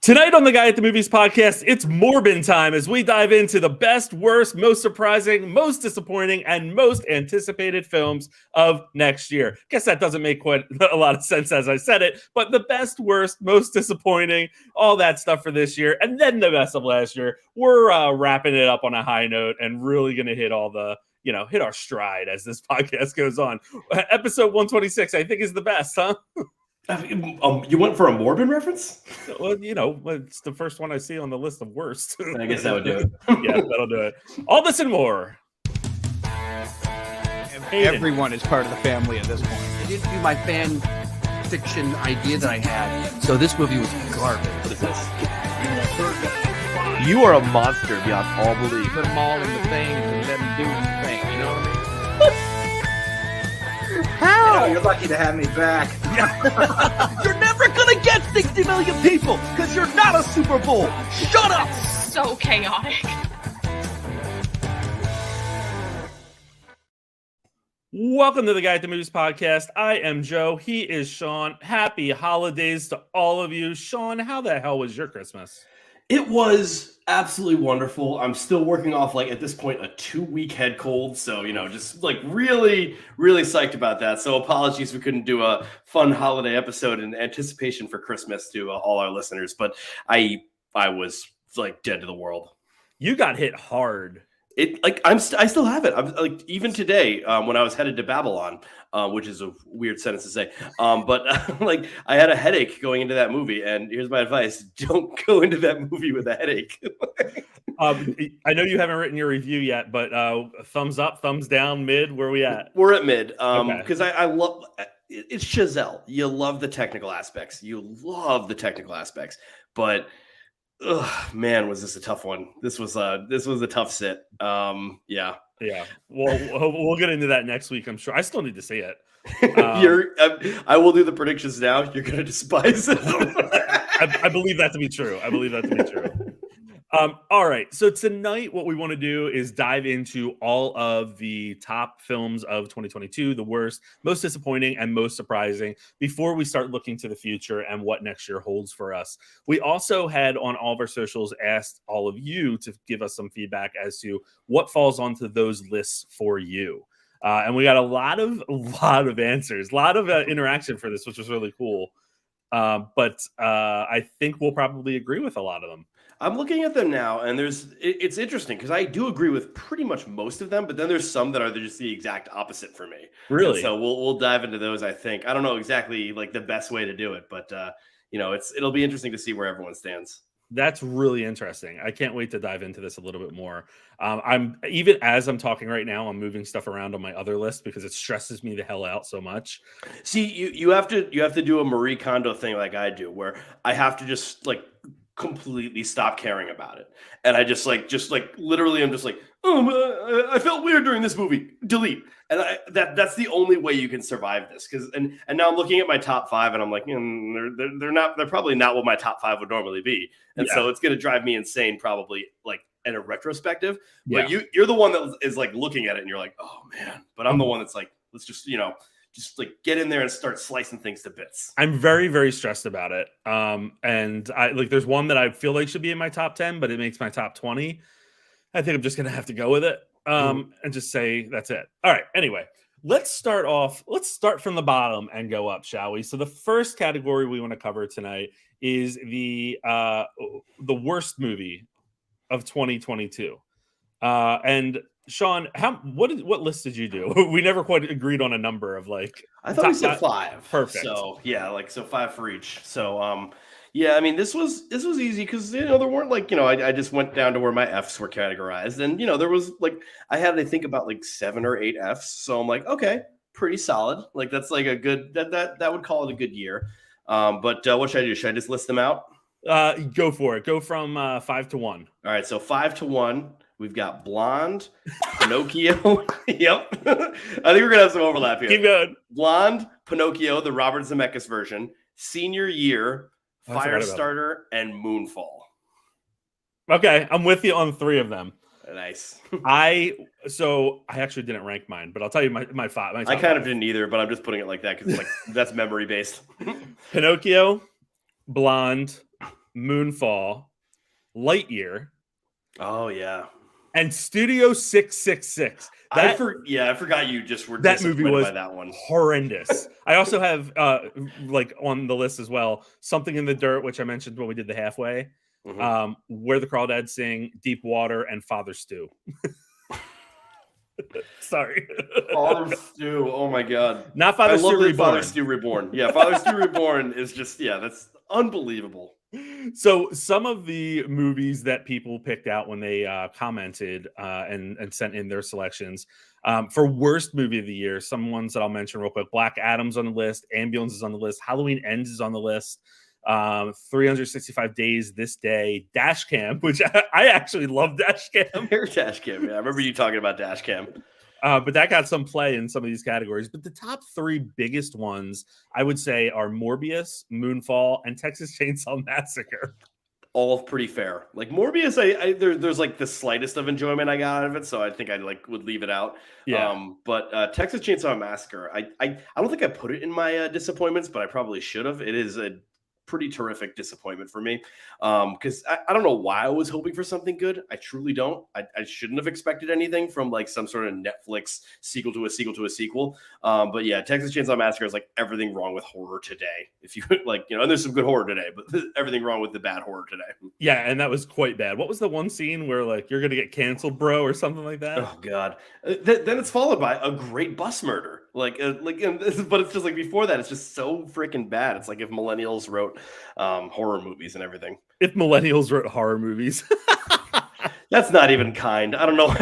Tonight on the Guy at the Movies podcast, it's Morbin time as we dive into the best, worst, most surprising, most disappointing, and most anticipated films of next year. Guess that doesn't make quite a lot of sense as I said it, but the best, worst, most disappointing, all that stuff for this year, and then the best of last year. We're wrapping it up on a high note and really going to hit all the, hit our stride as this podcast goes on. Episode 126, I think, is the best, huh? You went for a Morbin reference? Well, it's the first one I see on the list of worst. I guess that would do it. Yeah, that'll do it. All this and more. Everyone is part of the family at this point. I didn't do my fan fiction idea that I had, so this movie was garbage. What is this? You are a monster beyond all belief. Put them all in the thing and let them do the thing. You know what I mean? How? You're lucky to have me back. You're never gonna get 60 million people because you're not a Super Bowl. Shut up! So chaotic. Welcome to the Guy at the Movies podcast. I am Joe. He is Sean. Happy holidays to all of you. Sean, how the hell was your Christmas? It was absolutely wonderful. I'm still working off, at this point, a 2-week head cold. So, just really, really psyched about that. So apologies we couldn't do a fun holiday episode in anticipation for Christmas to all our listeners. But I was dead to the world. You got hit hard. I still have it. I'm even today when I was headed to Babylon, which is a weird sentence to say. But I had a headache going into that movie, and here's my advice: don't go into that movie with a headache. I know you haven't written your review yet, but thumbs up, thumbs down, mid. Where are we at? We're at mid because okay. I love it's Chazelle. You love the technical aspects. But. Ugh, man, was this a tough one? This was a tough sit. Yeah. Well, we'll get into that next week. I'm sure. I still need to see it. I will do the predictions now. You're gonna despise it. I believe that to be true. All right. So tonight, what we want to do is dive into all of the top films of 2022, the worst, most disappointing, and most surprising, before we start looking to the future and what next year holds for us. We also had on all of our socials asked all of you to give us some feedback as to what falls onto those lists for you. And we got a lot of answers, a lot of interaction for this, which was really cool. But I think we'll probably agree with a lot of them. I'm looking at them now, and it's interesting because I do agree with pretty much most of them, but then there's some that are just the exact opposite for me. Really? And so we'll dive into those. I think I don't know exactly the best way to do it, but it'll be interesting to see where everyone stands. That's really interesting. I can't wait to dive into this a little bit more. As I'm talking right now, I'm moving stuff around on my other list because it stresses me the hell out so much. See, you have to do a Marie Kondo thing like I do, where I have to just completely stop caring about it, and I just literally I'm just I felt weird during this movie, delete. And that's the only way you can survive this, because and now I'm looking at my top 5 and I'm they're probably not what my top 5 would normally be, and so it's going to drive me insane probably in a retrospective. But you're the one that is looking at it and you're like, oh man, but I'm the one that's let's just get in there and start slicing things to bits. I'm very, very stressed about it. And I there's one that I feel like should be in my top 10, but it makes my top 20. I think I'm just going to have to go with it and just say that's it. All right. Anyway, let's start from the bottom and go up, shall we? So the first category we want to cover tonight is the worst movie of 2022. And Sean, what list did you do? We never quite agreed on a number of I thought we said 5. Perfect. So so 5 for each. So I mean this was easy because there weren't I just went down to where my Fs were categorized, and there was I had to think about 7 or 8 Fs. So I'm okay, pretty solid. That's a good that would call it a good year. But what should I do? Should I just list them out? Go for it. Go from 5 to 1. All right, so 5 to 1. We've got Blonde, Pinocchio. Yep. I think we're going to have some overlap here. Keep going. Blonde, Pinocchio, the Robert Zemeckis version, Senior Year, Firestarter, and Moonfall. Okay, I'm with you on 3 of them. Nice. I actually didn't rank mine, but I'll tell you my 5. I kind of didn't either, but I'm just putting it like that because that's memory based. Pinocchio, Blonde, Moonfall, Lightyear, Oh yeah. and Studio 666. I forgot you just were That movie disappointed was by that one. horrendous. I also have like on the list as well, Something in the Dirt, which I mentioned when we did the halfway. Mhm. Where the Crawdads Sing, Deep Water, and Father Stew. Sorry. Father Stew. Oh my god. Not I Father love Stew that Reborn. Father Stew Reborn. Yeah, Father Stew Reborn is just that's unbelievable. So some of the movies that people picked out when they commented and sent in their selections for worst movie of the year, some ones that I'll mention real quick. Black Adam's on the list, Ambulance is on the list, Halloween Ends is on the list, 365 Days This Day, Dashcam, which I actually love Dashcam. Here's Dashcam. Yeah, I remember you talking about Dashcam. But that got some play in some of these categories. But the top three biggest ones, I would say, are Morbius, Moonfall, and Texas Chainsaw Massacre. All pretty fair. Like Morbius, there's like the slightest of enjoyment I got out of it, so I think I would leave it out. Yeah. But Texas Chainsaw Massacre, I don't think I put it in my disappointments, but I probably should have. It is a pretty terrific disappointment for me because I don't know why I was hoping for something good. I truly don't. I shouldn't have expected anything from like some sort of Netflix sequel to a sequel to a sequel. But yeah, Texas Chainsaw Massacre is like everything wrong with horror today. If you like, and there's some good horror today, but everything wrong with the bad horror today. Yeah, and that was quite bad. What was the one scene where like you're gonna get canceled, bro, or something like that? Oh god. Then it's followed by a great bus murder. But it's just like before that, it's just so freaking bad. It's like if millennials wrote horror movies and everything. If millennials wrote horror movies. That's not even kind. I don't know.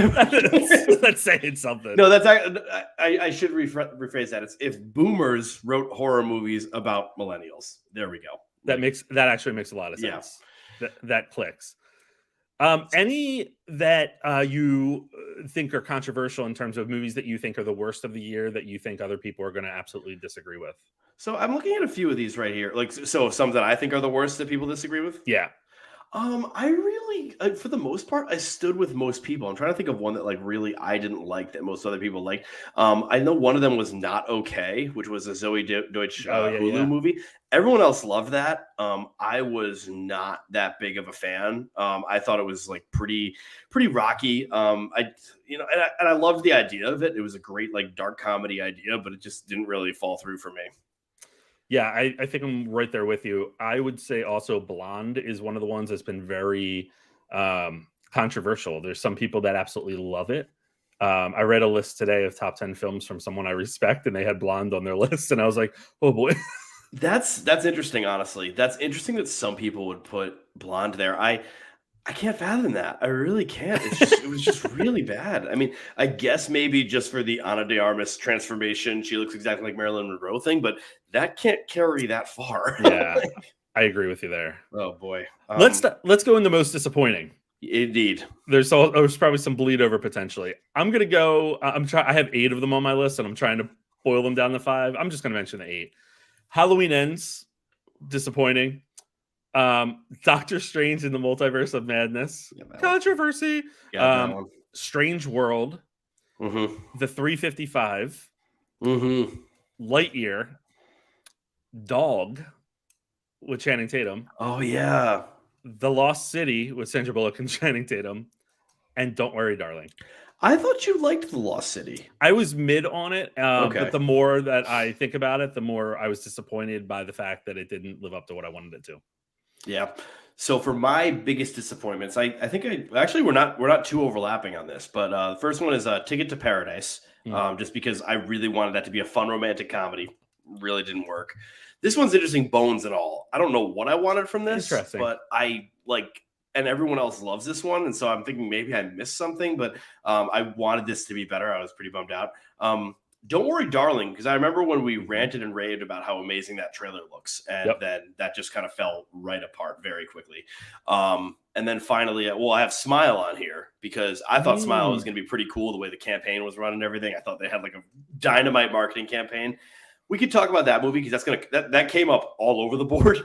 That's saying something. No, that's I should rephrase that. It's if boomers wrote horror movies about millennials. There we go. That actually makes a lot of sense. Yeah. That clicks. Any that you think are controversial in terms of movies that you think are the worst of the year that you think other people are going to absolutely disagree with? So I'm looking at a few of these right here. Like, so some that I think are the worst that people disagree with. Yeah. I really, for the most part, I stood with most people. I'm trying to think of one that like really I didn't like that most other people liked. I know one of them was Not Okay, which was a Zoe Deutsch Hulu movie. Everyone else loved that. I was not that big of a fan. I thought it was like pretty rocky. And I loved the idea of it. It was a great like dark comedy idea, but it just didn't really fall through for me. Yeah, I think I'm right there with you. I would say also Blonde is one of the ones that's been very controversial. There's some people that absolutely love it. I read a list today of top 10 films from someone I respect, and they had Blonde on their list, and I was like, oh boy. That's interesting, honestly. That's interesting that some people would put Blonde there. I can't fathom that. I really can't. It was just really bad. I mean, I guess maybe just for the Ana de Armas transformation, she looks exactly like Marilyn Monroe thing, but that can't carry that far. Yeah, I agree with you there. Oh boy. Let's go into most disappointing. Indeed. There's probably some bleed over potentially. I'm gonna go. I have 8 of them on my list, and I'm trying to boil them down to 5. I'm just gonna mention the 8. Halloween Ends, disappointing. Doctor Strange in the Multiverse of Madness, controversy. Strange World, The 355, Lightyear, Dog with Channing Tatum. Oh yeah. The Lost City with Sandra Bullock and Channing Tatum, and Don't Worry, Darling. I thought you liked The Lost City. I was mid on it, but the more that I think about it, the more I was disappointed by the fact that it didn't live up to what I wanted it to. Yeah. So for my biggest disappointments, I think we're not too overlapping on this, but the first one is Ticket to Paradise, just because I really wanted that to be a fun romantic comedy. Really didn't work. This one's interesting, Bones and all. I don't know what I wanted from this, but I like, and everyone else loves this one, and so I'm thinking maybe I missed something, but I wanted this to be better. I was pretty bummed out. Don't Worry, Darling, because I remember when we ranted and raved about how amazing that trailer looks, and then that just kind of fell right apart very quickly. And then finally, I have Smile on here because I thought Smile was going to be pretty cool the way the campaign was run and everything. I thought they had like a dynamite marketing campaign. We could talk about that movie because that came up all over the board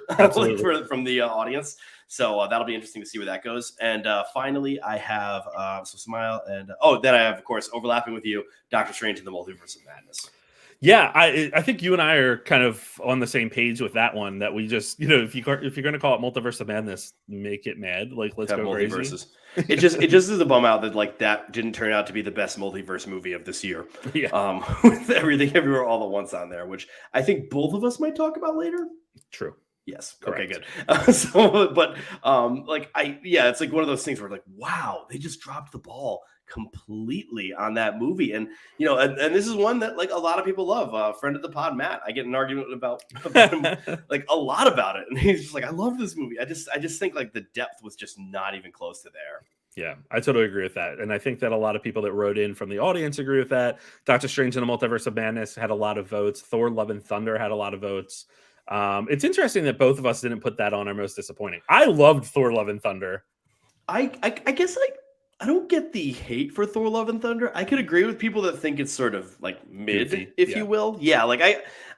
from the audience. So that'll be interesting to see where that goes. And finally, I have Smile, and then I have, of course, overlapping with you, Doctor Strange in the Multiverse of Madness. Yeah, I think you and I are kind of on the same page with that one. That we just, if you're going to call it Multiverse of Madness, make it mad. Like, let's Have go crazy. multiverses. It just is a bum out that didn't turn out to be the best multiverse movie of this year. Yeah, With everything everywhere all at once on there, which I think both of us might talk about later. true. Yes. Correct. Okay, good. It's like one of those things where like, wow, they just dropped the ball completely on that movie. And, and this is one that like a lot of people love. Friend of the pod, Matt, I get an argument about him, like a lot about it. And he's just like, I love this movie. I just think like the depth was just not even close to there. Yeah, I totally agree with that. And I think that a lot of people that wrote in from the audience agree with that. Doctor Strange in the Multiverse of Madness had a lot of votes. Thor Love and Thunder had a lot of votes. It's interesting that both of us didn't put that on our most disappointing. I loved Thor Love and Thunder. I guess like I don't get the hate for Thor Love and Thunder. I could agree with people that think it's sort of like mid, Goofy, if yeah. you will. Yeah, like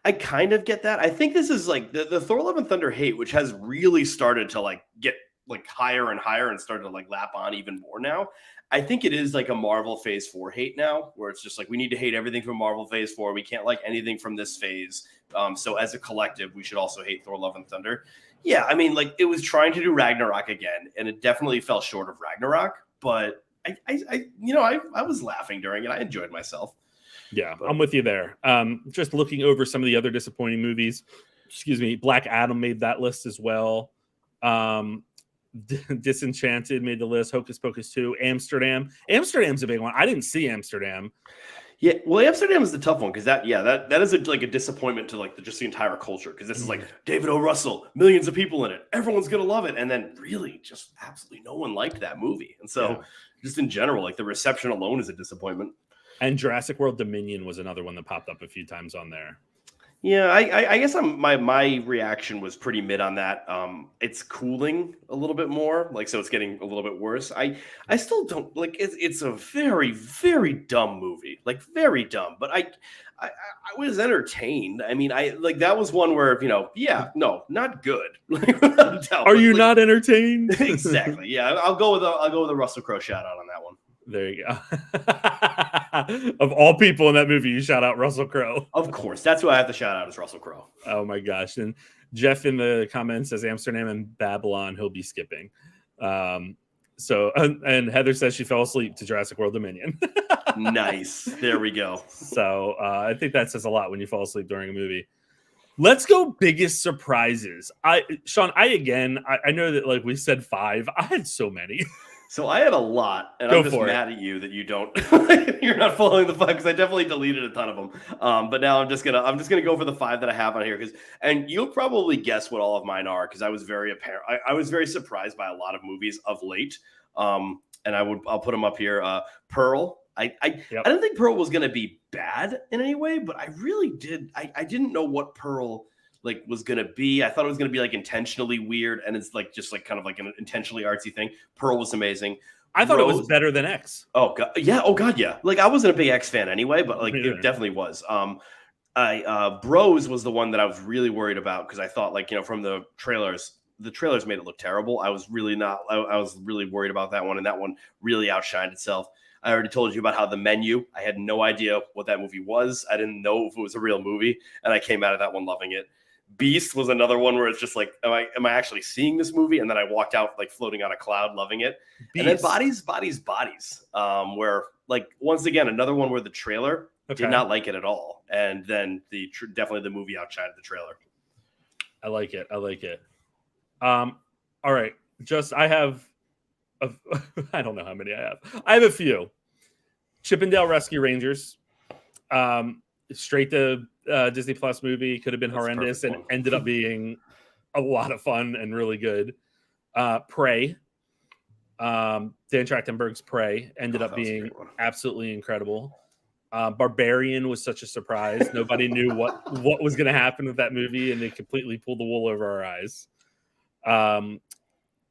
I kind of get that. I think this is like the Thor Love and Thunder hate, which has really started to like get like higher and higher and started to like lap on even more now. I think it is like a Marvel Phase 4 hate now, where it's just like we need to hate everything from Marvel Phase 4. We can't like anything from this phase. So as a collective, we should also hate Thor Love and Thunder. Yeah, I mean, like it was trying to do Ragnarok again, and it definitely fell short of Ragnarok. But I was laughing during it. I enjoyed myself. Yeah, I'm with you there. Just looking over some of the other disappointing movies. Excuse me, Black Adam made that list as well. Disenchanted made the list. Hocus Pocus 2. Amsterdam's a big one. I didn't see Amsterdam. Yeah, well, Amsterdam is the tough one because that is like a disappointment to like just the entire culture, because this is like David O. Russell, millions of people in it, everyone's gonna love it, and then really just absolutely no one liked that movie, and so just in general, like the reception alone is a disappointment. And Jurassic World Dominion was another one that popped up a few times on there. Yeah, I guess my reaction was pretty mid on that. It's cooling a little bit more, like so it's getting a little bit worse. I still don't like it's a very, very dumb movie, like very dumb. But I was entertained. I mean, I like that was one where not good. Like, without a doubt. Are you like, not entertained? Exactly. Yeah, I'll go with a Russell Crowe shout out on that one. There you go. Of all people in that movie, you shout out Russell Crowe. Of course, that's who I have to shout out is Russell Crowe. Oh my gosh! And Jeff in the comments says Amsterdam and Babylon he'll be skipping. So and Heather says she fell asleep to Jurassic World Dominion. Nice. There we go. So I think that says a lot when you fall asleep during a movie. Let's go biggest surprises. Sean, I know that like we said 5. I had so many. So I had a lot, and I'm just mad at you that you don't. You're not following the 5 because I definitely deleted a ton of them. But now I'm just gonna go for the 5 that I have on here and you'll probably guess what all of mine are because I was very I was very surprised by a lot of movies of late. And I'll put them up here. Pearl. I didn't think Pearl was gonna be bad in any way, but I really did. I didn't know what Pearl like was gonna be. I thought it was gonna be like intentionally weird, and it's like just like kind of like an intentionally artsy thing. Pearl was amazing. I thought it was better than X. Oh god, yeah. Oh god, yeah. Like I wasn't a big X fan anyway, but like it definitely was. Bros was the one that I was really worried about because I thought like from the trailers made it look terrible. I was really worried about that one, and that one really outshined itself. I already told you about how The Menu. I had no idea what that movie was. I didn't know if it was a real movie, and I came out of that one loving it. Beast was another one where it's just like, am I actually seeing this movie? And then I walked out like floating on a cloud, loving it. Beast. And then Bodies. Where like once again another one where the trailer did not like it at all, and then definitely the movie outshined the trailer. I like it. All right, I have. I don't know how many I have. I have a few. Chippendale Rescue Rangers. Straight to Disney Plus movie, could have been horrendous and ended up being a lot of fun and really good. Prey. Dan Trachtenberg's Prey ended up being absolutely incredible. Barbarian was such a surprise. Nobody knew what was going to happen with that movie, and they completely pulled the wool over our eyes.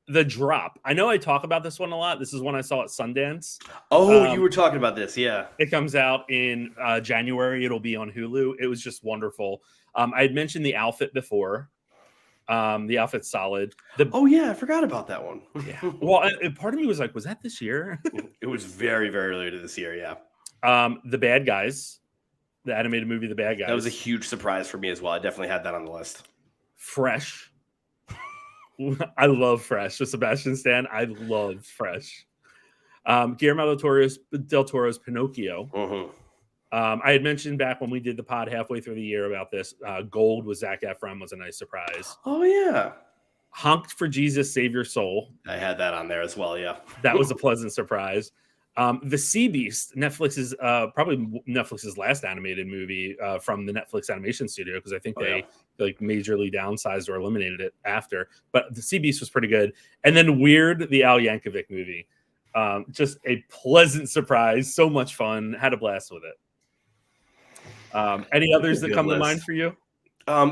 The Drop. I know I talk about this one a lot. This is one I saw at Sundance. Oh, you were talking about this, yeah. It comes out in January. It'll be on Hulu. It was just wonderful. I had mentioned The Outfit before. The Outfit's solid. Oh, yeah, I forgot about that one. Yeah. Well, part of me was like, was that this year? It was very, very early this year, yeah. The Bad Guys. the animated movie The Bad Guys. That was a huge surprise for me as well. I definitely had that on the list. Fresh. I love Fresh. With Sebastian Stan, I love Fresh. Guillermo del Toro's Pinocchio. I had mentioned back when we did the pod halfway through the year about this. Gold with Zac Efron was a nice surprise. Oh, yeah. Honked for Jesus, Save Your Soul. I had that on there as well, yeah. That was a pleasant surprise. The Sea Beast, Netflix's probably Netflix's last animated movie from the Netflix animation studio, because I think they like majorly downsized or eliminated it after. But the Sea Beast was pretty good. And then Weird, the Al Yankovic movie. Just a pleasant surprise. So much fun. Had a blast with it. Any others that come to mind for you? A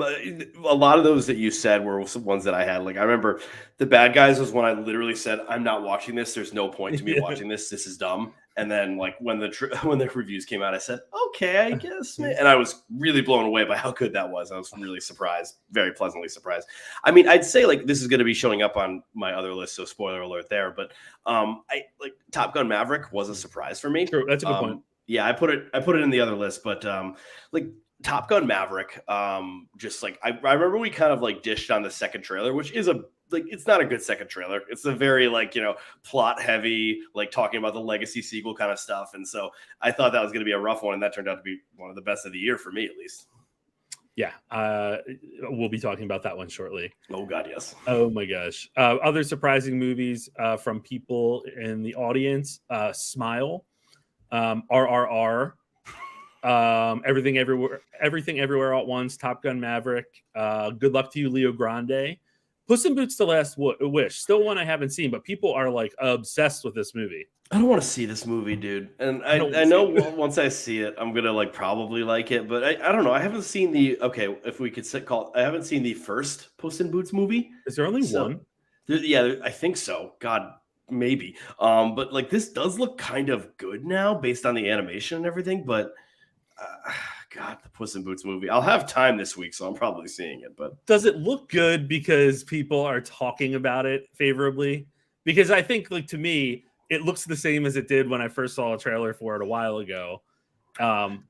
lot of those that you said were ones that I had. Like, I remember The Bad Guys was when I literally said, I'm not watching this. There's no point to me watching this. This is dumb. And then like when the reviews came out, I said, okay, I guess. And I was really blown away by how good that was. I was really surprised, very pleasantly surprised. I mean, I'd say like this is going to be showing up on my other list, so spoiler alert there. But I like Top Gun Maverick was a surprise for me. True, that's a good point. Yeah, I put it in the other list, but like Top Gun Maverick, just like I remember we kind of like dished on the second trailer, which is it's not a good second trailer. It's a very like, plot heavy, like talking about the legacy sequel kind of stuff. And so I thought that was going to be a rough one, and that turned out to be one of the best of the year for me, at least. Yeah, we'll be talking about that one shortly. Oh God, yes. Oh my gosh. Other surprising movies from people in the audience: Smile, RRR. Everything everywhere all at once, Top Gun Maverick, Good Luck to You, Leo Grande, Puss in Boots: The Last Wish, still one I haven't seen, but people are like obsessed with this movie. I don't want to see this movie, dude. And I know once I see it, I'm gonna like probably like it, but I don't know. I haven't seen I haven't seen the first Puss in Boots movie. Is there only one? I think so. God, maybe. But like this does look kind of good now based on the animation and everything, but God, the Puss in Boots movie. I'll have time this week, so I'm probably seeing it. But does it look good because people are talking about it favorably? Because I think, like, to me, it looks the same as it did when I first saw a trailer for it a while ago.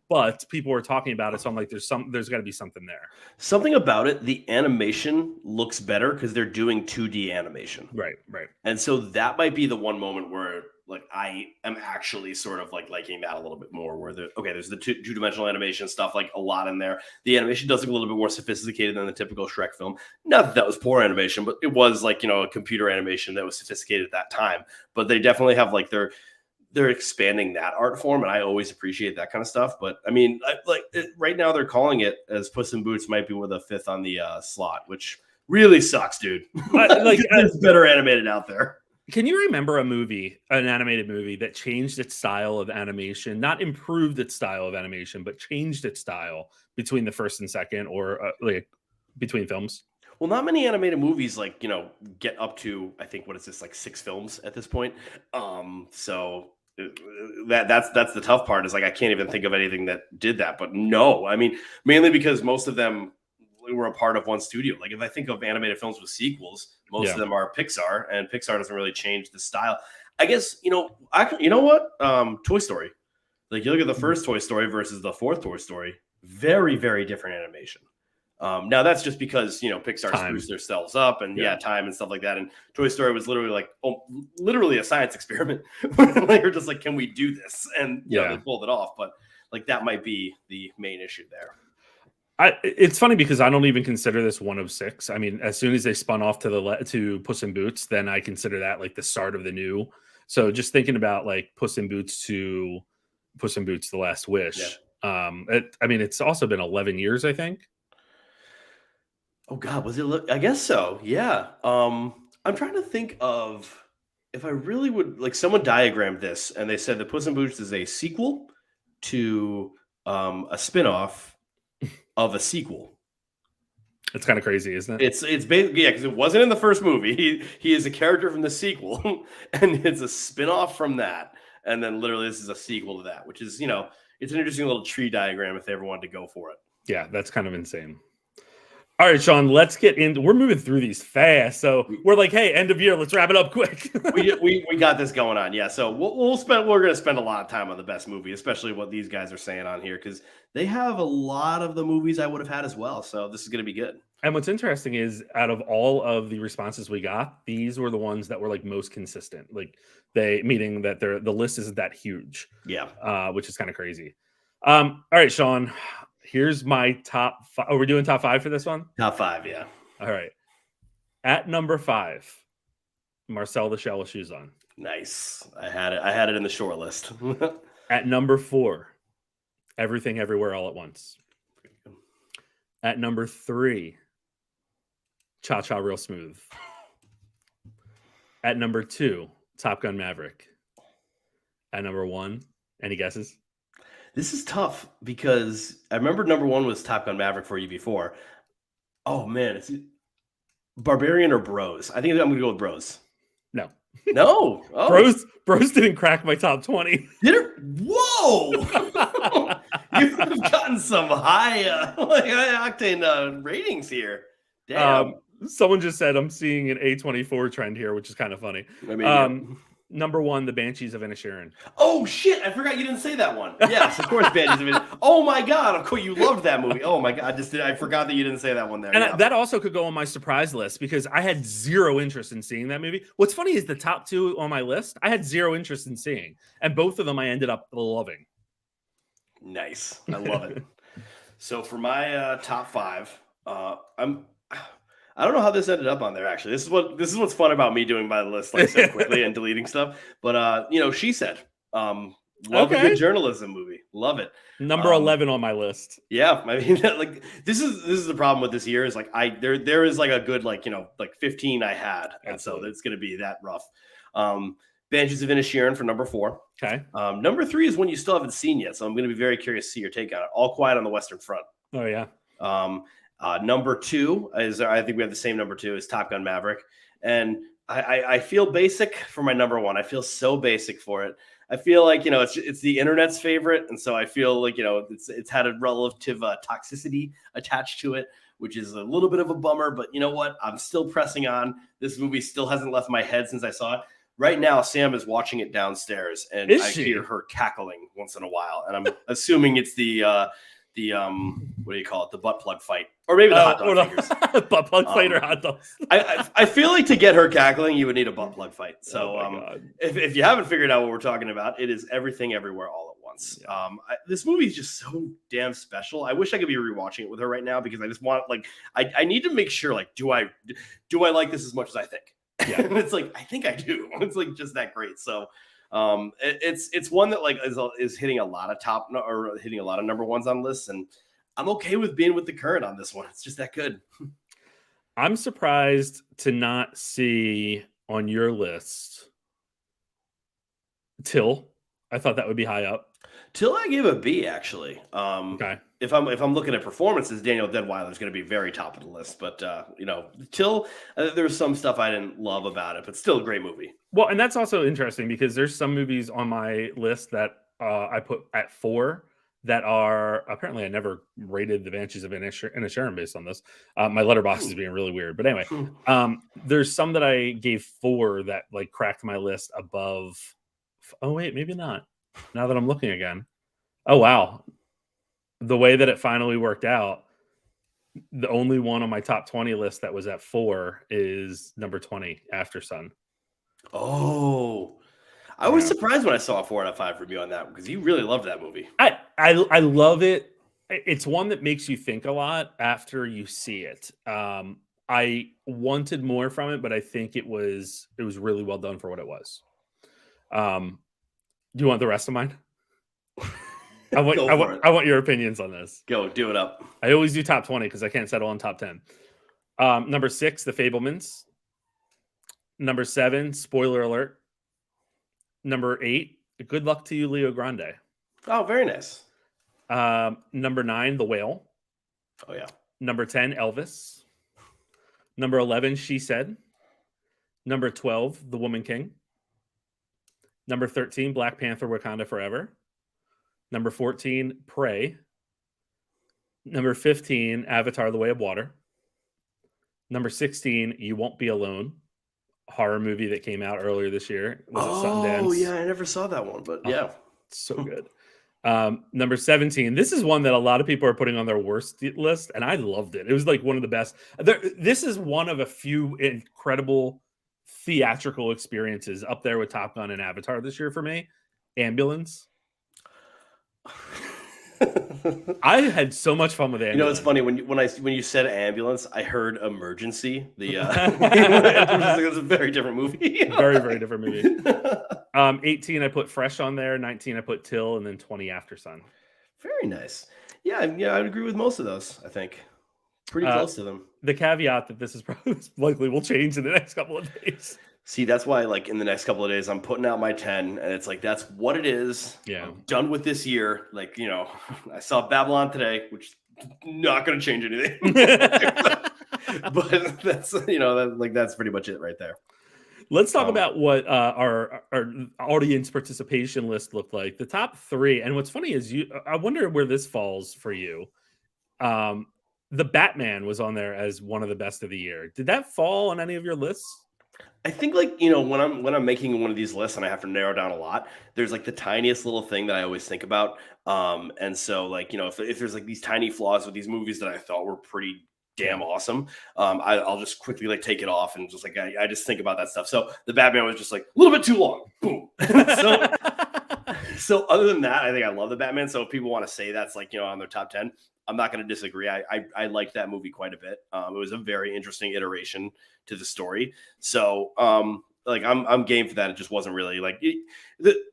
But people were talking about it, so I'm like, there's got to be something there. Something about it. The animation looks better because they're doing 2D animation, right? And so that might be the one moment where like I am actually sort of like liking that a little bit more, where there's the two-dimensional animation stuff, like a lot in there. The animation does look a little bit more sophisticated than the typical Shrek film. Not that was poor animation, but it was like, a computer animation that was sophisticated at that time. But they definitely have like they're expanding that art form, and I always appreciate that kind of stuff. But I mean, right now they're calling it as Puss in Boots might be with a 5th on the slot, which really sucks, dude. There's better animated out there. Can you remember an animated movie that changed its style of animation, not improved its style of animation, but changed its style between the first and second, or like between films? Well, not many animated movies get up to, I think, what is this, like 6 films at this point. So that's the tough part, is like I can't even think of anything that did that. But no, I mean, mainly because most of them were a part of one studio. Like if I think of animated films with sequels, most of them are Pixar, and Pixar doesn't really change the style. I guess, Toy Story. Like you look at the first Toy Story versus the fourth Toy Story, very, very different animation. Now that's just because, Pixar screws themselves up and time and stuff like that. And Toy Story was literally literally a science experiment. They're just like, can we do this? And they pulled it off. But like that might be the main issue there. It's funny because I don't even consider this one of 6. I mean, as soon as they spun off to Puss in Boots, then I consider that like the start of the new. So just thinking about like Puss in Boots to Puss in Boots: The Last Wish. Yeah. It's also been 11 years, I think. Oh God, was it? I guess so. Yeah. I'm trying to think of if I really would like someone diagrammed this and they said that Puss in Boots is a sequel to a spinoff of a sequel. It's kind of crazy, isn't it? It's basically, because it wasn't in the first movie. He is a character from the sequel, and it's a spinoff from that. And then literally this is a sequel to that, which is, it's an interesting little tree diagram if they ever wanted to go for it. Yeah, that's kind of insane. All right, Sean, let's get into. We're moving through these fast, so we're like, hey, end of year, let's wrap it up quick. we got this going on, yeah. So we're gonna spend a lot of time on the best movie, especially what these guys are saying on here, because they have a lot of the movies I would have had as well. So this is gonna be good. And what's interesting is, out of all of the responses we got, these were the ones that were like most consistent. Like meaning that the list isn't that huge. Yeah. Which is kind of crazy. All right, Sean. Here's my top 5. Oh, we're doing top 5 for this one? Top 5, yeah. All right. At number 5, Marcel the Shell with Shoes On. Nice. I had it in the short list. At number 4, Everything Everywhere All at Once. At number 3, Cha Cha Real Smooth. At number 2, Top Gun Maverick. At number 1, any guesses? This is tough because I remember number 1 was Top Gun Maverick for you before. Oh man, it's Barbarian or Bros. I think I'm gonna go with Bros. No. No. Oh. Bros didn't crack my top 20. Did it? Whoa! You've gotten some high octane ratings here. Damn. Someone just said I'm seeing an A24 trend here, which is kind of funny. I mean, Number 1, The Banshees of Inisherin. Oh shit! I forgot you didn't say that one. Yes, of course, Banshees of Inisherin. Oh my god! Of course, you loved that movie. Oh my god! I forgot that you didn't say that one there. And yeah. that also could go on my surprise list because I had zero interest in seeing that movie. What's funny is the top 2 on my list, I had zero interest in seeing, and both of them I ended up loving. Nice, I love it. So for my top 5, I don't know how this ended up on there. Actually, this is what's fun about me doing my list like so quickly and deleting stuff. But She Said, love a good journalism movie, love it. Number 11 on my list. Yeah, I mean, like this is the problem with this year is like there is like a good like 15 I had, and Absolutely. so it's gonna be that rough. Banshees of Inisherin for number 4. Okay. Number 3 is one you still haven't seen yet, so I'm gonna be very curious to see your take on it. All Quiet on the Western Front. Oh yeah. Number 2 is, I think we have the same number 2, is Top Gun Maverick. And I feel basic for my number 1. I feel so basic for it. I feel like, it's the internet's favorite. And so I feel like, it's had a relative toxicity attached to it, which is a little bit of a bummer. But you know what? I'm still pressing on. This movie still hasn't left my head since I saw it. Right now, Sam is watching it downstairs, and I hear her cackling once in a while. And I'm assuming it's the what do you call it? The butt plug fight, or maybe the hot dog fingers. Butt plug fight or hot dogs. I feel like to get her cackling, you would need a butt plug fight. So God. if you haven't figured out what we're talking about, it is Everything Everywhere All at Once. Yeah. This movie is just so damn special. I wish I could be rewatching it with her right now because I just want I need to make sure do I like this as much as I think? Yeah. And it's like I think I do. It's like just that great. So it's one that is hitting a lot of hitting a lot of number 1s on lists, and I'm okay with being with the current on this one. It's just that good. I'm surprised to not see on your list Till. I thought that would be high up. Till I gave a B actually. Okay. If I'm looking at performances, Daniel Deadwyler is going to be very top of the list. But Till, there was some stuff I didn't love about it, but still a great movie. Well, and that's also interesting because there's some movies on my list that I put at 4 that are apparently I never rated The Banshees of Inisherin based on this. My letterbox is being really weird, but anyway, there's some that I gave 4 that like cracked my list above. Oh wait, maybe not. Now that I'm looking again. Oh wow, the way that it finally worked out. The only one on my top 20 list that was at 4 is number 20, After Sun. Oh, I was surprised when I saw a 4 out of 5 review on that because you really loved that movie. I love it. It's one that makes you think a lot after you see it. I wanted more from it, but I think it was really well done for what it was. Do you want the rest of mine? I want your opinions on this. Go, do it up. I always do top 20 because I can't settle on top 10. Number 6, The Fabelmans. Number 7, spoiler alert. Number 8, Good Luck to You, Leo Grande. Oh, very nice. Number 9, The Whale. Oh, yeah. Number 10, Elvis. Number 11, She Said. Number 12, The Woman King. Number 13, Black Panther, Wakanda Forever. Number 14, Prey. Number 15, Avatar, The Way of Water. Number 16, You Won't Be Alone, horror movie that came out earlier this year. Was it Sundance? Oh yeah, I never saw that one, but yeah. So good. Number 17. This is one that a lot of people are putting on their worst list, and I loved it. It was like one of the best. This is one of a few incredible theatrical experiences up there with Top Gun and Avatar this year for me. Ambulance. I had so much fun with Ambulance. You know, it's funny when you said ambulance, I heard emergency. The it was a very different movie. Very, very different movie. 18, I put Fresh on there. 19, I put Till, and then 20, After Sun. Very nice. Yeah, I would agree with most of those. I think pretty close to them. The caveat that this is probably likely will change in the next couple of days. See, that's why, like, in the next couple of days, I'm putting out my 10, and it's like, that's what it is. Yeah. I'm done with this year. Like, you know, I saw Babylon today, which is not going to change anything. But that's, you know, that's pretty much it right there. Let's talk about what our audience participation list looked like. The top 3, and what's funny is I wonder where this falls for you. The Batman was on there as one of the best of the year. Did that fall on any of your lists? I think, like, you know, when I'm making one of these lists and I have to narrow down a lot, there's like the tiniest little thing that I always think about. And so, like, you know, if there's like these tiny flaws with these movies that I thought were pretty damn awesome, I'll just quickly like take it off and just like I just think about that stuff. So the Batman was just like a little bit too long. Boom. So other than that, I think I love the Batman. So if people want to say that's like, you know, on their top 10, I'm not going to disagree. I liked that movie quite a bit. It was a very interesting iteration to the story. So like I'm game for that. It just wasn't really like you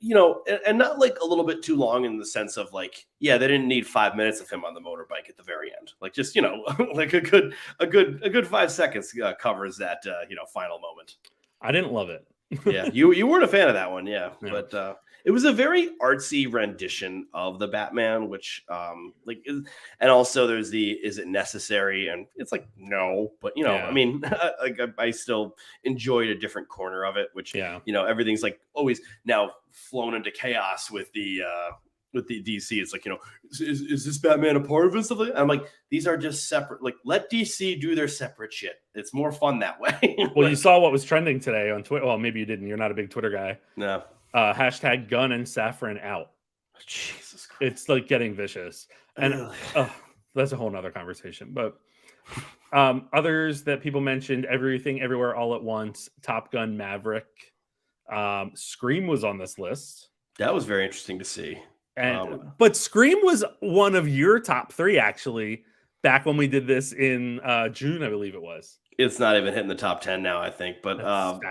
know, and not like a little bit too long in the sense of like, yeah, they didn't need 5 minutes of him on the motorbike at the very end. Like, just, you know, like a good 5 seconds covers that you know, final moment. I didn't love it. Yeah, you weren't a fan of that one, yeah. But it was a very artsy rendition of the Batman, which like, and also there's the is it necessary, and it's like no, but you know, I mean, like I still enjoyed a different corner of it, which you know, everything's like always now flown into chaos with the DC. It's like, you know, is this Batman a part of it? Stuff like that? I'm like, these are just separate. Like, let DC do their separate shit. It's more fun that way. Well, like, you saw what was trending today on Twitter. Well, maybe you didn't. You're not a big Twitter guy. No. Hashtag Gunn and Safran out. Jesus Christ. It's like getting vicious. And that's a whole nother conversation. But others that people mentioned, Everything Everywhere All at Once, Top Gun Maverick. Scream was on this list. That was very interesting to see. And but Scream was one of your top 3 actually back when we did this in June, I believe it was. It's not even hitting the top 10 now, I think. But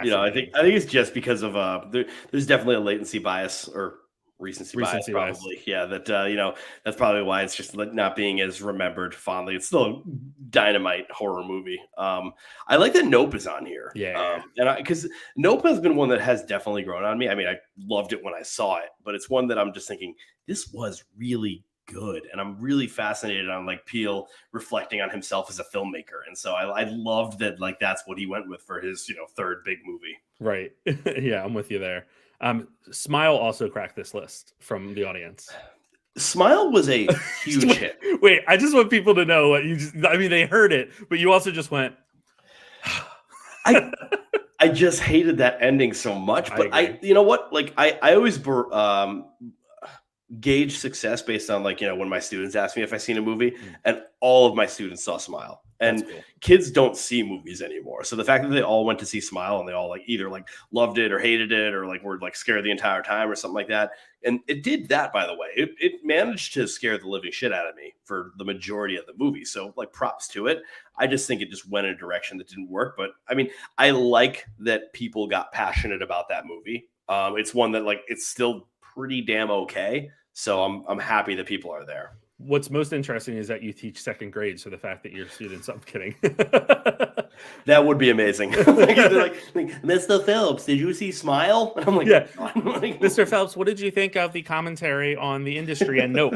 you know, I think it's just because of there's definitely a latency bias or recency bias, probably. Yeah, that you know, that's probably why it's just not being as remembered fondly. It's still a dynamite horror movie. I like that Nope is on here. Yeah, and because Nope has been one that has definitely grown on me. I mean, I loved it when I saw it, but it's one that I'm just thinking this was really good, and I'm really fascinated on like Peele reflecting on himself as a filmmaker, and so I loved that, like, that's what he went with for his, you know, 3rd big movie. Right. Yeah, I'm with you there. Smile also cracked this list from the audience. Smile was a huge hit. Wait, I just want people to know what you just, I mean, they heard it, but you also just went I just hated that ending so much, but I you know what, like I always gauge success based on, like, you know, when my students ask me if I've seen a movie, and all of my students saw Smile. And cool. Kids don't see movies anymore. So the fact that they all went to see Smile and they all like either like loved it or hated it or like were like scared the entire time or something like that. And it did that, by the way. It managed to scare the living shit out of me for the majority of the movie. So like props to it. I just think it just went in a direction that didn't work. But I mean, I like that people got passionate about that movie. It's one that, like, it's still pretty damn okay. So I'm happy that people are there. What's most interesting is that you teach 2nd grade, so the fact that your students, I'm kidding. That would be amazing. They're like, Mr. Phelps, did you see Smile? And I'm like, yeah. Mr. Phelps, what did you think of the commentary on the industry and Nope?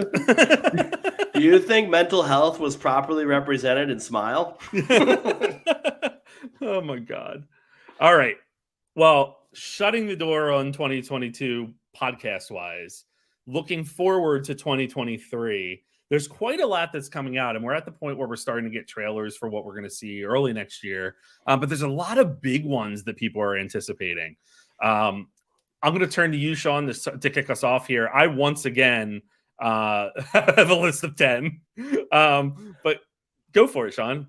Do you think mental health was properly represented in Smile? Oh my God. All right. Well, shutting the door on 2022 podcast wise, looking forward to 2023. there's quite a lot that's coming out, and we're at the point where we're starting to get trailers for what we're going to see early next year. But there's a lot of big ones that people are anticipating. I'm going to turn to you, Sean, to kick us off here. I once again have a list of 10, but go for it, Sean.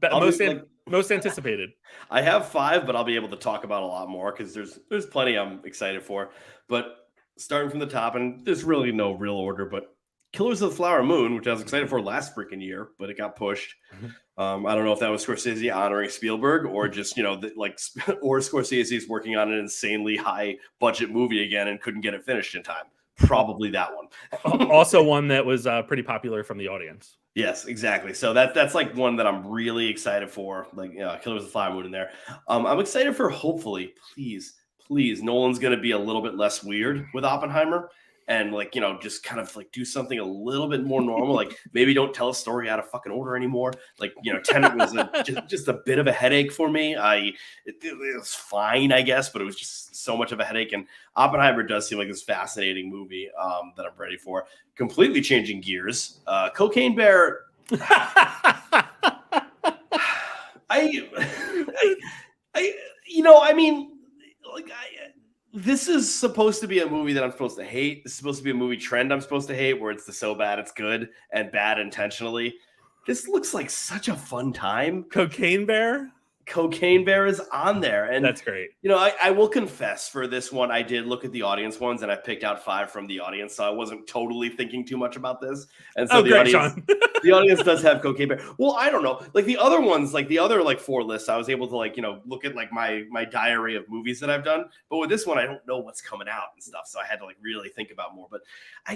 Most anticipated. I have 5, but I'll be able to talk about a lot more because there's plenty I'm excited for. But starting from the top, and there's really no real order, but Killers of the Flower Moon, which I was excited for last freaking year, but it got pushed. I don't know if that was Scorsese honoring Spielberg or just, or Scorsese is working on an insanely high budget movie again and couldn't get it finished in time. Probably that one. Also one that was pretty popular from the audience. Yes, exactly. So that's like one that I'm really excited for, like Killers of the Flower Moon in there. I'm excited for, hopefully, please, Nolan's going to be a little bit less weird with Oppenheimer. And just kind of do something a little bit more normal. Like maybe don't tell a story out of fucking order anymore. Tenet was just a bit of a headache for me. It was fine, I guess, but it was just so much of a headache. And Oppenheimer does seem like this fascinating movie that I'm ready for. Completely changing gears. Cocaine Bear. This is supposed to be a movie that I'm supposed to hate. This is supposed to be a movie trend I'm supposed to hate, where it's the so bad it's good and bad intentionally. This looks like such a fun time. Cocaine Bear is on there. And that's great. I will confess, for this one, I did look at the audience ones and I picked out 5 from the audience. So I wasn't totally thinking too much about this. And so the audience does have Cocaine Bear. Well, I don't know. Like the other ones, like the other 4 lists, I was able to look at my diary of movies that I've done. But with this one, I don't know what's coming out and stuff. So I had to really think about more. But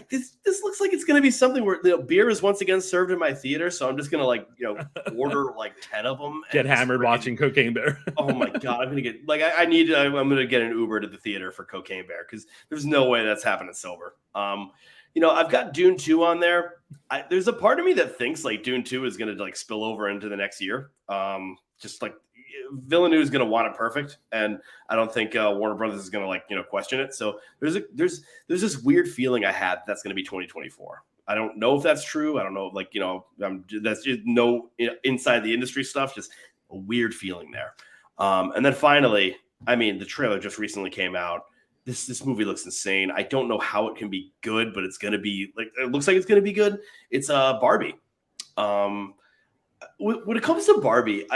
this looks like it's going to be something where beer is once again served in my theater. So I'm just going to order 10 of them. Get hammered watching Cocaine Bear. Oh my God. I'm going to get I'm going to get an Uber to the theater for Cocaine Bear because there's no way that's happening sober. I've got Dune 2 on there. There's a part of me that thinks Dune 2 is going to spill over into the next year. Villeneuve is going to want it perfect, and I don't think Warner Brothers is going to question it. So there's this weird feeling I had that's going to be 2024. I don't know if that's true. I don't know that's just no inside the industry stuff. Just a weird feeling there. And then finally, the trailer just recently came out. This movie looks insane. I don't know how it can be good, but it's going to be it looks like it's going to be good. It's Barbie. When it comes to Barbie,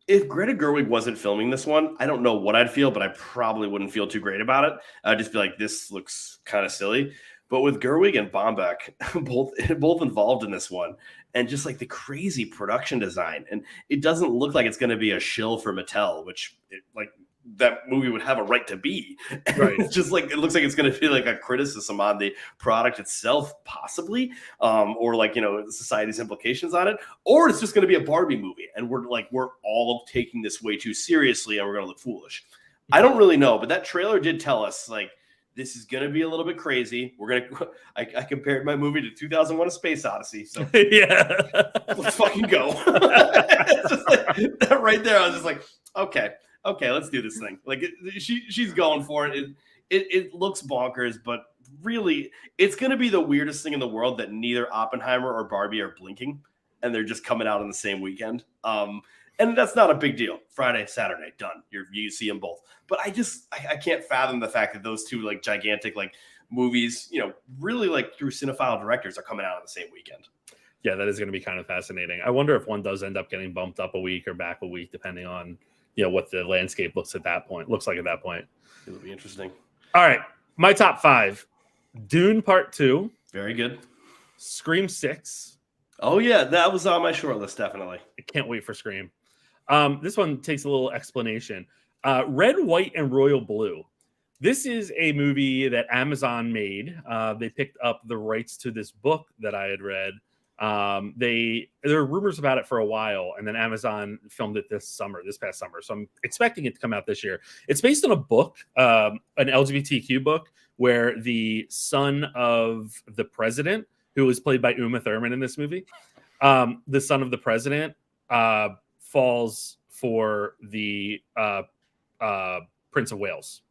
if Greta Gerwig wasn't filming this one, I don't know what I'd feel, but I probably wouldn't feel too great about it. I'd just be like, this looks kind of silly. But with Gerwig and Baumbach both involved in this one, and just the crazy production design, and it doesn't look like it's going to be a shill for Mattel, which that movie would have a right to be. Right. It's just it looks like it's going to be a criticism on the product itself, possibly, or society's implications on it, or it's just going to be a Barbie movie, and we're all taking this way too seriously, and we're going to look foolish. I don't really know, but that trailer did tell us this is going to be a little bit crazy. I compared my movie to 2001: A Space Odyssey. So yeah, let's fucking go. Just right there, I was just okay, let's do this thing. She's going for it. It looks bonkers, but really, it's going to be the weirdest thing in the world that neither Oppenheimer or Barbie are blinking, and they're just coming out on the same weekend. And that's not a big deal. Friday, Saturday, done. You see them both. But I can't fathom the fact that those two gigantic movies, really through cinephile directors, are coming out on the same weekend. Yeah, that is going to be kind of fascinating. I wonder if one does end up getting bumped up a week or back a week, depending on what the landscape looks like at that point. It'll be interesting. All right, my top 5: Dune Part 2. Very good. Scream 6. Oh yeah, that was on my short list, definitely. I can't wait for Scream. This one takes a little explanation. Red, White, and Royal Blue. This is a movie that Amazon made. They picked up the rights to this book that I had read. There were rumors about it for a while, and then Amazon filmed it this past summer. So I'm expecting it to come out this year. It's based on a book, an LGBTQ book, where the son of the president, who was played by Uma Thurman in this movie, the son of the president, falls for the Prince of Wales.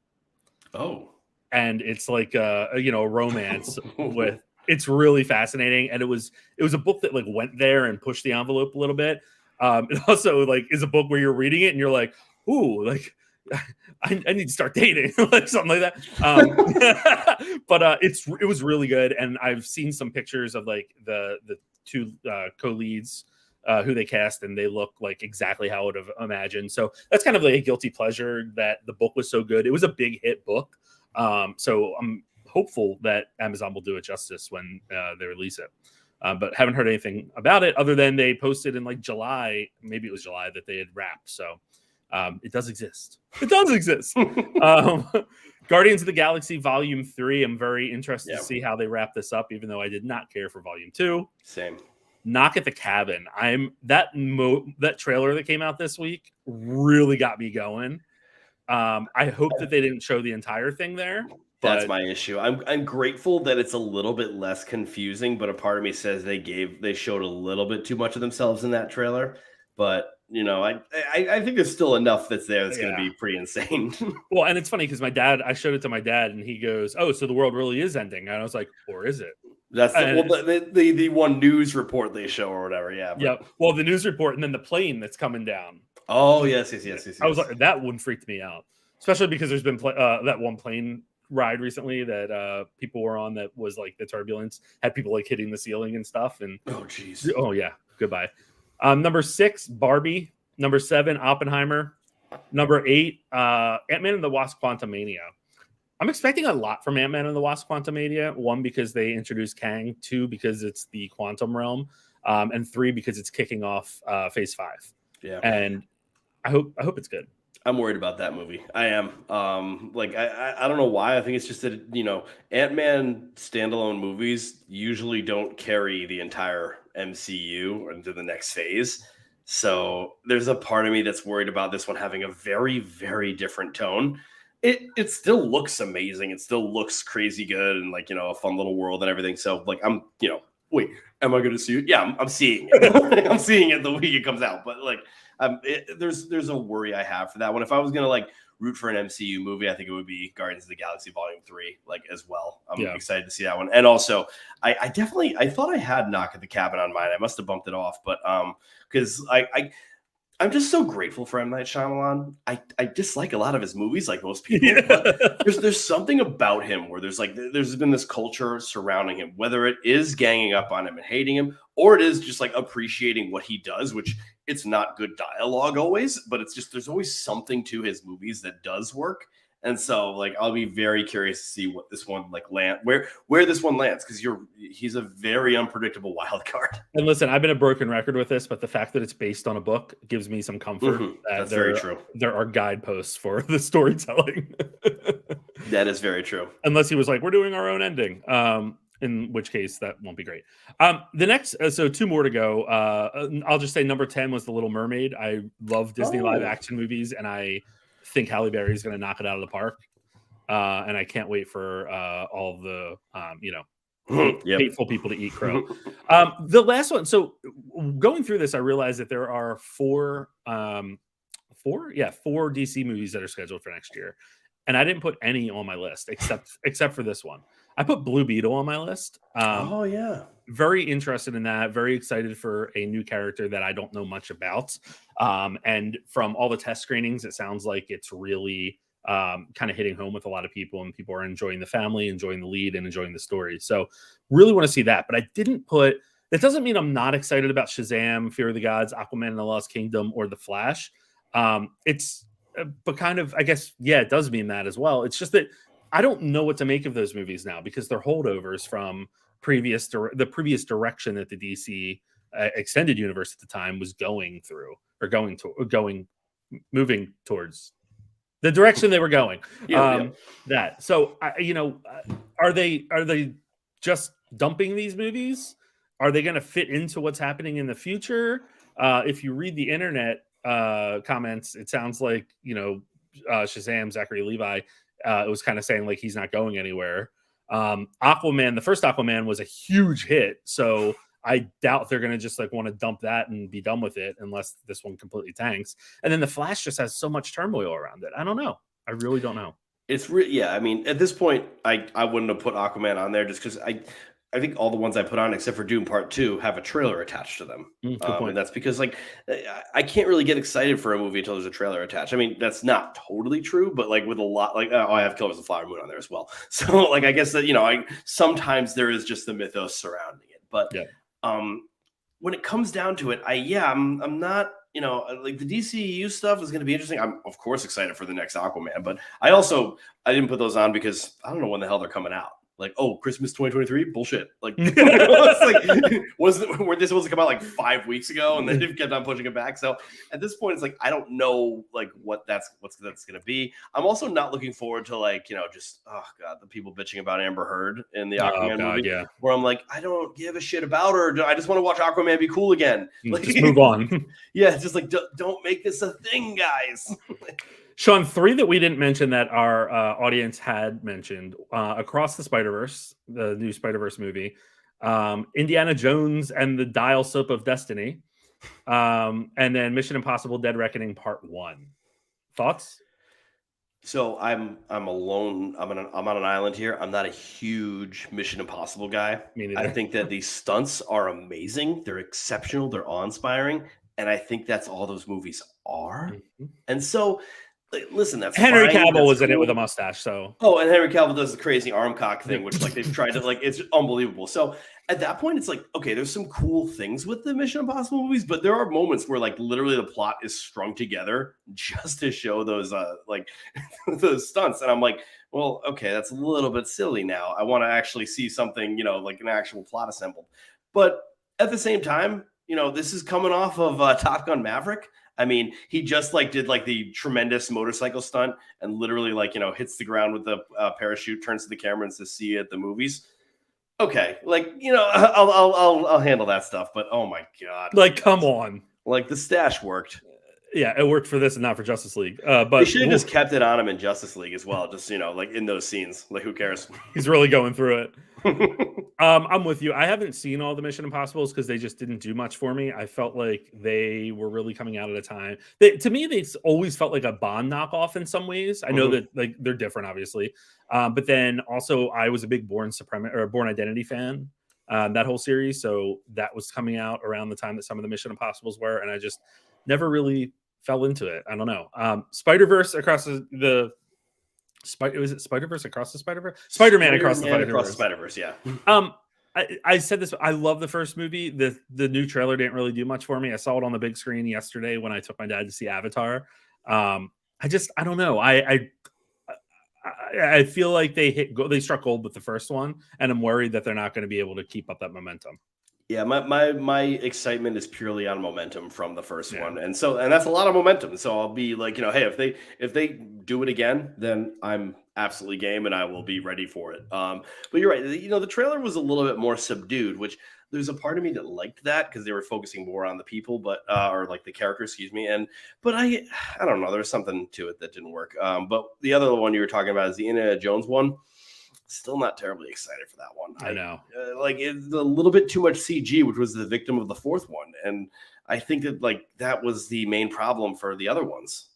Oh, and it's a romance with It's really fascinating, and it was a book that like went there and pushed the envelope a little bit. It also like is a book where you're reading it and you're like, ooh, like I need to start dating, like something like that. But it was really good, and I've seen some pictures of like the two co-leads who they cast, and they look like exactly how I would have imagined. So that's kind of like a guilty pleasure that the book was so good. It was a big hit book, so I'm hopeful that Amazon will do it justice when they release it. But haven't heard anything about it other than they posted in like July, maybe it was July, that they had wrapped. So it does exist. It does exist. Guardians of the Galaxy Volume 3. I'm very interested to see how they wrap this up, even though I did not care for Volume 2. Same. Knock at the Cabin. That trailer that came out this week really got me going. I hope that they didn't show the entire thing there. That's my issue. I'm grateful that it's a little bit less confusing, but a part of me says they showed a little bit too much of themselves in that trailer. But you know, I think there's still enough that's there that's going to be pretty insane. Well, and it's funny because I showed it to my dad, and he goes, "Oh, so the world really is ending?" And I was like, "Or is it?" That's the one news report they show or whatever. Yeah. Yeah. Well, the news report, and then the plane that's coming down. Oh yes. I was like, that one freaked me out, especially because there's been that one plane ride recently that people were on that was like the turbulence had people like hitting the ceiling and stuff. And oh geez. Oh yeah. Goodbye. Number 6, Barbie. Number 7, Oppenheimer. Number 8, Ant-Man and the Wasp: Quantumania. I'm expecting a lot from Ant-Man and the Wasp: Quantumania. 1, because they introduced Kang. 2, because it's the quantum realm. And 3, because it's kicking off Phase 5. Yeah. And I hope it's good. I'm worried about that movie. I am. I don't know why. I think it's just that, you know, Ant-Man standalone movies usually don't carry the entire MCU into the next phase. So there's a part of me that's worried about this one having a very, very different tone. It still looks amazing. It still looks crazy good and like, you know, a fun little world and everything. So like, I'm, you know, wait, am I going to see it? Yeah, I'm seeing it. I'm seeing it the week it comes out. But like, there's a worry I have for that one. If I was gonna like root for an MCU movie, I think it would be Guardians of the Galaxy Volume 3, like as well. I'm excited to see that one. And also, I thought I had Knock at the Cabin on mine. I must have bumped it off, but because I'm just so grateful for M. Night Shyamalan. I dislike a lot of his movies, like most people. Yeah. But there's something about him where there's been this culture surrounding him, whether it is ganging up on him and hating him, or it is just like appreciating what he does, which it's not good dialogue always, but it's just there's always something to his movies that does work. And so, like, I'll be very curious to see what this one like where this one lands, because he's a very unpredictable wild card. And listen, I've been a broken record with this, but the fact that it's based on a book gives me some comfort. That's very true. There are guideposts for the storytelling. That is very true. Unless he was like, "We're doing our own ending," in which case that won't be great. The next, so 2 more to go. I'll just say number 10 was The Little Mermaid. I love Disney live action movies, and I think Halle Berry is going to knock it out of the park, and I can't wait for all the hateful people to eat crow. The last one. So going through this, I realized that there are 4 DC movies that are scheduled for next year, and I didn't put any on my list except for this one. I put Blue Beetle on my list. Very interested in that. Very excited for a new character that I don't know much about. And from all the test screenings, it sounds like it's really kind of hitting home with a lot of people, and people are enjoying the family, enjoying the lead, and enjoying the story. So really want to see that. But I didn't put, that doesn't mean I'm not excited about Shazam, Fear of the Gods, Aquaman and the Lost Kingdom, or The Flash. But kind of, I guess, yeah, it does mean that as well. It's just that I don't know what to make of those movies now, because they're holdovers from the previous direction that the DC extended universe at the time was going through, or moving towards the direction they were going. That. So, are they just dumping these movies? Are they going to fit into what's happening in the future? If you read the internet comments, it sounds like, Shazam, Zachary Levi, it was kind of saying like he's not going anywhere. Aquaman, the first Aquaman was a huge hit, so I doubt they're going to just like want to dump that and be done with it unless this one completely tanks. And then The Flash just has so much turmoil around it. I don't know. I really don't know. It's I mean, at this point, I wouldn't have put Aquaman on there just because I think all the ones I put on, except for Doom Part 2, have a trailer attached to them. Good point. And that's because, like, I can't really get excited for a movie until there's a trailer attached. I mean, that's not totally true, but like with a lot, like, oh, I have Killers of the Flower Moon on there as well. So, like, I guess that, you know, sometimes there is just the mythos surrounding it. But when it comes down to it, I'm not, you know, like the DCEU stuff is going to be interesting. I'm of course excited for the next Aquaman, but I didn't put those on because I don't know when the hell they're coming out. Like, oh, Christmas 2023, bullshit. Like, it's like were this supposed to come out like 5 weeks ago, and then they've kept on pushing it back. So at this point, it's like I don't know like what's gonna be. I'm also not looking forward to, like, you know, just, oh god, the people bitching about Amber Heard in the Aquaman movie. Yeah. Where I'm like, I don't give a shit about her. I just want to watch Aquaman be cool again. Like, just move on. Yeah, it's just like don't make this a thing, guys. Sean, 3 that we didn't mention that our audience had mentioned: Across the Spider-Verse, the new Spider-Verse movie, Indiana Jones and the Dial Soap of Destiny, and then Mission Impossible: Dead Reckoning Part 1. Thoughts? So I'm alone. I'm on an island here. I'm not a huge Mission Impossible guy. Me neither. I think that these stunts are amazing. They're exceptional. They're awe-inspiring, and I think that's all those movies are. Mm-hmm. And so, listen, that's Henry fine. Cavill That's was in it cool. with a mustache. So and Henry Cavill does the crazy arm cock thing, which like they've tried to, like, it's unbelievable. So at that point, it's like, okay, there's some cool things with the Mission Impossible movies, but there are moments where like literally the plot is strung together just to show those like those stunts, and I'm like, well, okay, that's a little bit silly now. I want to actually see something, you know, like an actual plot assembled. But at the same time, you know, this is coming off of Top Gun Maverick. I mean, he just like did like the tremendous motorcycle stunt and literally, like, you know, hits the ground with the parachute, turns to the camera and says, "See you at the movies." Okay, like, you know, I'll handle that stuff, but oh my god, like, come on, like the stash worked. Yeah, it worked for this and not for Justice League. But they should have just kept it on him in Justice League as well. Just, you know, like in those scenes, like who cares? He's really going through it. I'm with you. I haven't seen all the Mission Impossibles because they just didn't do much for me. I felt like they were really coming out at a time. To me, they always felt like a Bond knockoff in some ways. I know that like they're different, obviously, but then also I was a big Born Identity fan. That whole series, so that was coming out around the time that some of the Mission Impossibles were, and I just never really fell into it. I don't know. Spider-Verse across was it Spider-Verse across the Spider-Verse? Spider-Man across the Spider-Verse, yeah. I said this, I love the first movie. The new trailer didn't really do much for me. I saw it on the big screen yesterday when I took my dad to see Avatar. I don't know. I feel like they struck gold with the first one, and I'm worried that they're not going to be able to keep up that momentum. Yeah, my excitement is purely on momentum from the first one, and that's a lot of momentum. So I'll be like, you know, hey, if they do it again, then I'm absolutely game, and I will be ready for it. But you're right. You know, the trailer was a little bit more subdued, which there's a part of me that liked that because they were focusing more on the people, but or like the characters, excuse me. But I don't know. There's something to it that didn't work. But the other one you were talking about is the Indiana Jones one. Still not terribly excited for that one. I know. Like, it's a little bit too much CG, which was the victim of the fourth one. And I think that, like, that was the main problem for the other ones.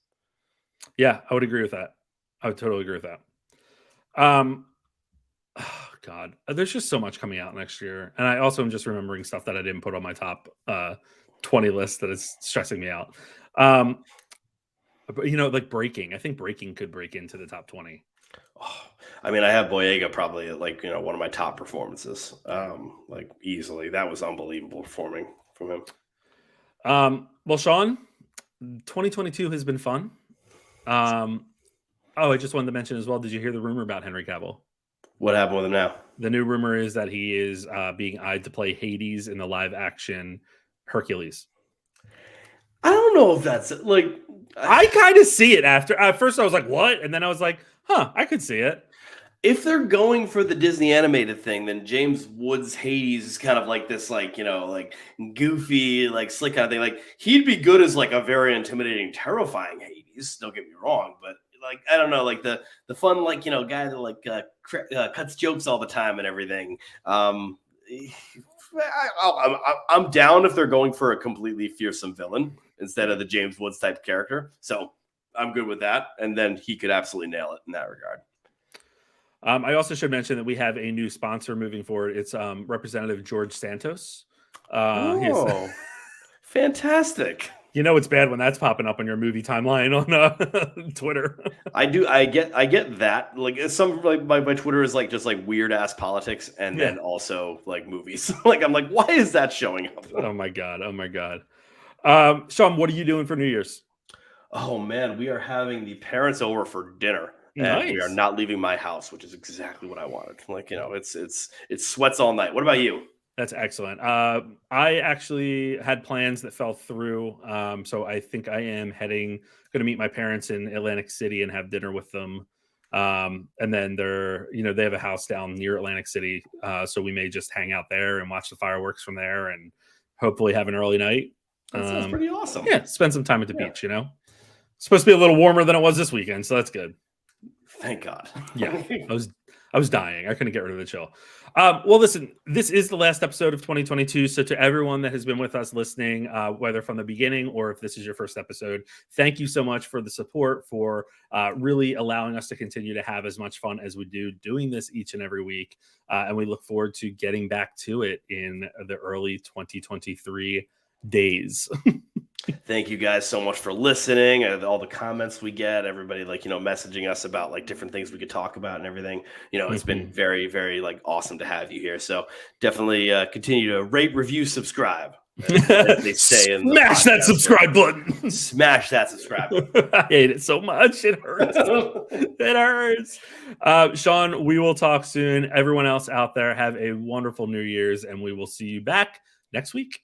Yeah, I would agree with that. I would totally agree with that. Oh, God, there's just so much coming out next year. And I also am just remembering stuff that I didn't put on my top 20 list that is stressing me out. But, you know, like Breaking. I think Breaking could break into the top 20. Oh, I mean, I have Boyega probably like, you know, one of my top performances, like easily. That was unbelievable performing from him. Well, Sean, 2022 has been fun. I just wanted to mention as well. Did you hear the rumor about Henry Cavill? What happened with him now? The new rumor is that he is being eyed to play Hades in the live action Hercules. I don't know if that's like. I kind of see it after. At first, I was like, "What?" And then I was like, "Huh, I could see it." If they're going for the Disney animated thing, then James Woods Hades is kind of like this, like, you know, like goofy, like slick kind of thing. Like, he'd be good as like a very intimidating, terrifying Hades. Don't get me wrong, but like, I don't know, like the fun, like, you know, guy that like cuts jokes all the time and everything. I'm down if they're going for a completely fearsome villain instead of the James Woods type character. So I'm good with that, and then he could absolutely nail it in that regard. I also should mention that we have a new sponsor moving forward. It's Representative George Santos. Oh, fantastic. You know it's bad when that's popping up on your movie timeline on Twitter. I get that. Like some like my Twitter is like just like weird ass politics and then also like movies. Like I'm like, why is that showing up? Oh my god. Sean, what are you doing for New Year's? Oh man, we are having the parents over for dinner. And we are Nice. not leaving my house, which is exactly what I wanted. Like, you know, it's sweats all night. What about you? That's excellent. I actually had plans that fell through. So I think I am going to meet my parents in Atlantic City and have dinner with them. And then they have a house down near Atlantic City. So we may just hang out there and watch the fireworks from there and hopefully have an early night. That sounds pretty awesome. Yeah, spend some time at the beach, you know. It's supposed to be a little warmer than it was this weekend, so that's good. Thank God. Yeah, I was dying. I couldn't get rid of the chill. Well, listen, this is the last episode of 2022. So to everyone that has been with us listening, whether from the beginning or if this is your first episode, thank you so much for the support, for really allowing us to continue to have as much fun as we do doing this each and every week. And we look forward to getting back to it in the early 2023 days. Thank you guys so much for listening and all the comments we get, everybody like, you know, messaging us about like different things we could talk about and everything. You know, it's been very, very like awesome to have you here. So definitty continue to rate, review, subscribe. As they say in the Smash that podcast. subscribe button. Smash that subscribe button. I hate it so much. It hurts. It hurts. Sean, we will talk soon. Everyone else out there, have a wonderful New Year's, and we will see you back next week.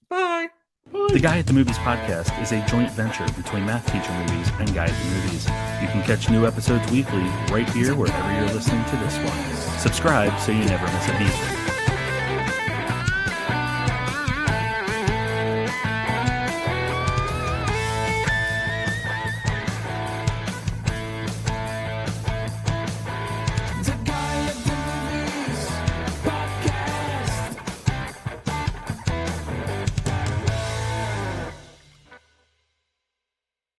Bye. The Guy at the Movies podcast is a joint venture between Math Teacher Movies and Guy at the Movies. You can catch new episodes weekly right here wherever you're listening to this one. Subscribe so you never miss a beat.